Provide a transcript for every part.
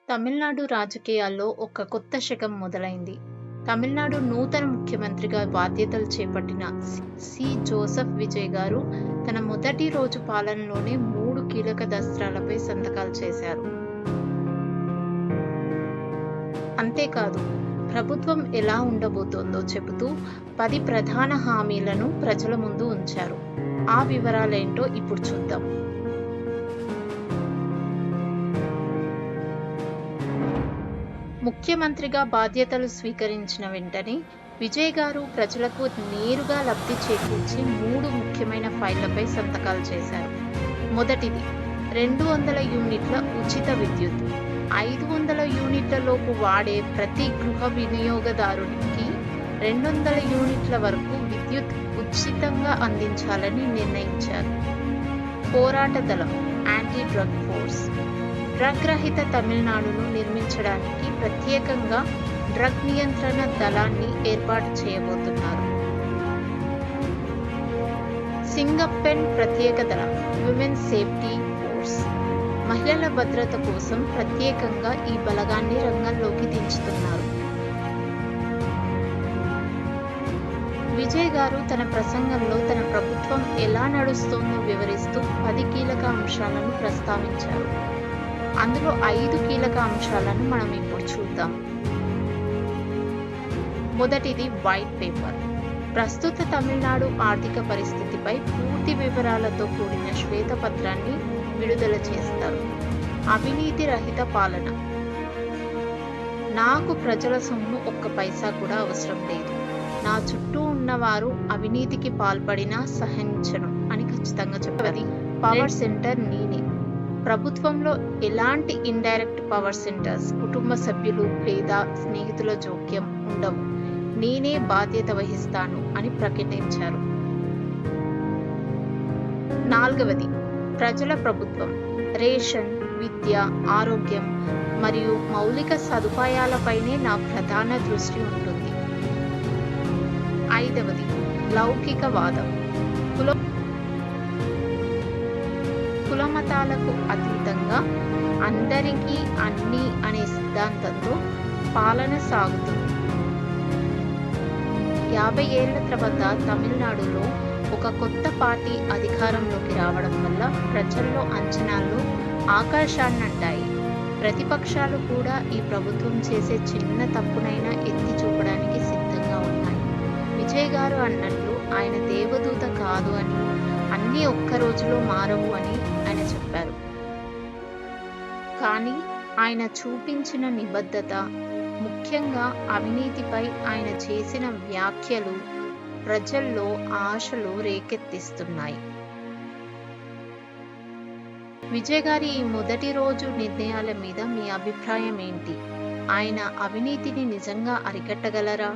తమిళనాడు రాజకీయాల్లో ఒక కొత్త శకం మొదలైంది. తమిళనాడు నూతన ముఖ్యమంత్రిగా బాధ్యతలు చేపట్టిన జోసెఫ్ విజయ్ గారు తన మొదటి రోజు పాలనలోనే 3 కీలక దస్త్రాలపై సంతకాలు చేశారు. అంతేకాదు, ప్రభుత్వం ఎలా ఉండబోతోందో చెబుతూ 10 ప్రధాన హామీలను ప్రజల ముందు ఉంచారు. ఆ వివరాలేంటో ఇప్పుడు చూద్దాం. ముఖ్యమంత్రిగా బాధ్యతలు స్వీకరించిన వెంటనే విజయ్ గారు ప్రజలకు నేరుగా లబ్ధి చేకూర్చి 3 ముఖ్యమైన ఫైళ్లపై సంతకాలు చేశారు. మొదటిది 200 యూనిట్ల ఉచిత విద్యుత్. 500 యూనిట్ల లోపు వాడే ప్రతి గృహ వినియోగదారునికి 200 యూనిట్ల వరకు విద్యుత్ ఉచితంగా అందించాలని నిర్ణయించారు. పోరాట దళం, యాంటీ డ్రగ్ ఫోర్స్. డ్రగ్ రహిత తమిళనాడును నిర్మించడానికి ప్రత్యేకంగా డ్రగ్ నియంత్రణ దళాన్ని ఏర్పాటు చేయబోతున్నారు. సింగపెన్ ప్రత్యేక దళం, విమెన్ సేఫ్టీ ఫోర్స్. మహిళల భద్రత కోసం ప్రత్యేకంగా ఈ బలగాన్ని రంగంలోకి దించుతున్నారు. విజయ్ గారు తన ప్రసంగంలో తన ప్రభుత్వం ఎలా నడుస్తోందో వివరిస్తూ 10 కీలక అంశాలను ప్రస్తావించారు. అందులో 5 కీలక అంశాలను మనం ఇప్పుడు చూద్దాం. మొదటిది వైట్ పేపర్. ప్రస్తుత తమిళనాడు ఆర్థిక పరిస్థితిపై పూర్తి వివరాలతో కూడిన శ్వేతపత్రాన్ని విడుదల చేస్తారు. అవినీతి రహిత పాలన. నాకు ప్రజల సొమ్ము ఒక్క పైసా కూడా అవసరం లేదు. నా చుట్టూ ఉన్నవారు అవినీతికి పాల్పడినా సహించను అని ఖచ్చితంగా చెప్పాలి. పవర్ సెంటర్ నేనే. ప్రభుత్వంలో ఎలాంటి ఇండైరెక్ట్ పవర్ సెంటర్స్, కుటుంబ సభ్యులు లేదా స్నేహితుల జోక్యం ఉండవు. నేనే బాధ్యత వహిస్తాను అని ప్రకటించారు. 4వది ప్రజల ప్రభుత్వం. రేషన్, విద్య, ఆరోగ్యం మరియు మౌలిక సదుపాయాలపైనే నా ప్రధాన దృష్టి ఉంటుంది. 5వది లౌకికవాదం. కులమతాలకు అతీతంగా అందరికీ అన్నీ అనే సిద్ధాంతంతో పాలన సాగుతుంది. 50 ఏళ్ల తర్వాత తమిళనాడులో ఒక కొత్త పార్టీ అధికారంలోకి రావడం వల్ల ప్రజల్లో అంచనాల్లో ఆకాశాన్నంటాయి. ప్రతిపక్షాలు కూడా ఈ ప్రభుత్వం చేసే చిన్న తప్పునైనా ఎత్తి చూపడానికి సిద్ధంగా ఉన్నాయి. విజయ్ గారు అన్నట్లు ఆయన దేవదూత కాదు అని, అన్నీ ఒక్క రోజులో మారవు అని ఆయన చెప్పారు. కానీ ఆయన చూపించిన నిబద్ధత, ముఖ్యంగా అవినీతిపై ఆయన చేసిన వ్యాఖ్యలు ప్రజల్లో ఆశలు రేకెత్తిస్తున్నాయి. విజయ్ గారి ఈ మొదటి రోజు నిర్ణయాల మీద మీ అభిప్రాయం ఏంటి? ఆయన అవినీతిని నిజంగా అరికట్టగలరా?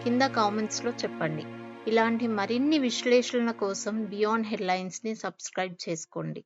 కింద కామెంట్స్లో చెప్పండి. ఇలాంటి మరిన్ని విశ్లేషణల కోసం బియాండ్ హెడ్లైన్స్ని సబ్స్క్రైబ్ చేసుకోండి.